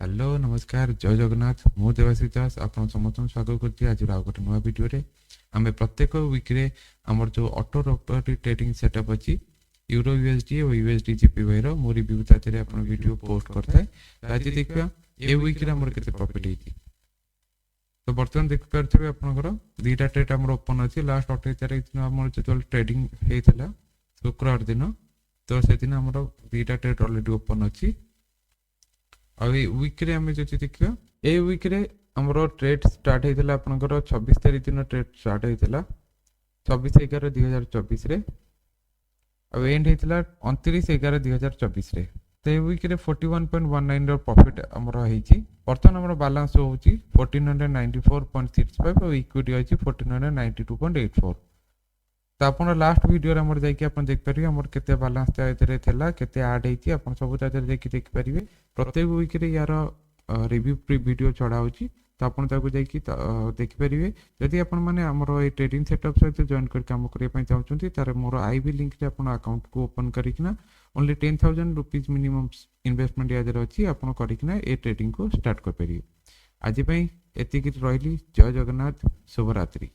Hello नमस्कार जय जगन्नाथ मु देवासी दास आपन समस्त स्वागत करती आज आउ गोटे नुआ वीडियो रे आम प्रत्येक वीक आमर जो ऑटो रोबोटिक ट्रेडिंग सेटअप अच्छी यूरो यूएसडी और यूएसडी जीपीवाई रो मो रिव्यू ताते आपन वीडियो पोस्ट करता है आज देखिबा ए वीक रे हमर केते प्रॉफिट हेती। तो बर्तमान देख पारथिबे आपनकर दीटा ट्रेड हमर ओपन अछि लास्ट 28 तारिख दिन हमर जो ट्रेडिंग हेतला शुक्रवार दिन तो से दिन हमर दीटा ट्रेड ऑलरेडी ओपन अछि। अब वीक रे हमें जो देखियो ए वीक रे हमरो ट्रेड स्टार्ट हेतला आपनकर 26 तारिख दिन ट्रेड स्टार्ट हेतला 26/11/2024 रे अब एंड हेतला 29/11/2024 रे। तो ए वीक रे 41.19 रो प्रॉफिट हमरो हेची। बर्तमान हमरो बैलेंस होची 1494.65 और इक्विटी होची 1492.84। तो आपण लास्ट वीडियो रे हमर जाई कि आपण देख परिबे हमर केते बैलेंस ता एतरे थेला केते ऐड हेची आपण सब ताते जाई कि देख परिबे। प्रत्येक वीक रे यार रिव्यू वीडियो चढ़ा होची तो आपण ताको जाई कि देख परिबे। यदि आपण माने हमर ए ट्रेडिंग सेटअप सहित जॉइन कर काम करे पई चाहउछंती तारे मोर आईबी लिंक रे आपण अकाउंट को ओपन करिकना ओनली 10,000 रुपीस मिनिमम इन्वेस्टमेंट याजर अछि आपण करिकना ए ट्रेडिंग को स्टार्ट कर परिबे। आज पई एतिक रहिली जय जगन्नाथ शुभ रात्रि।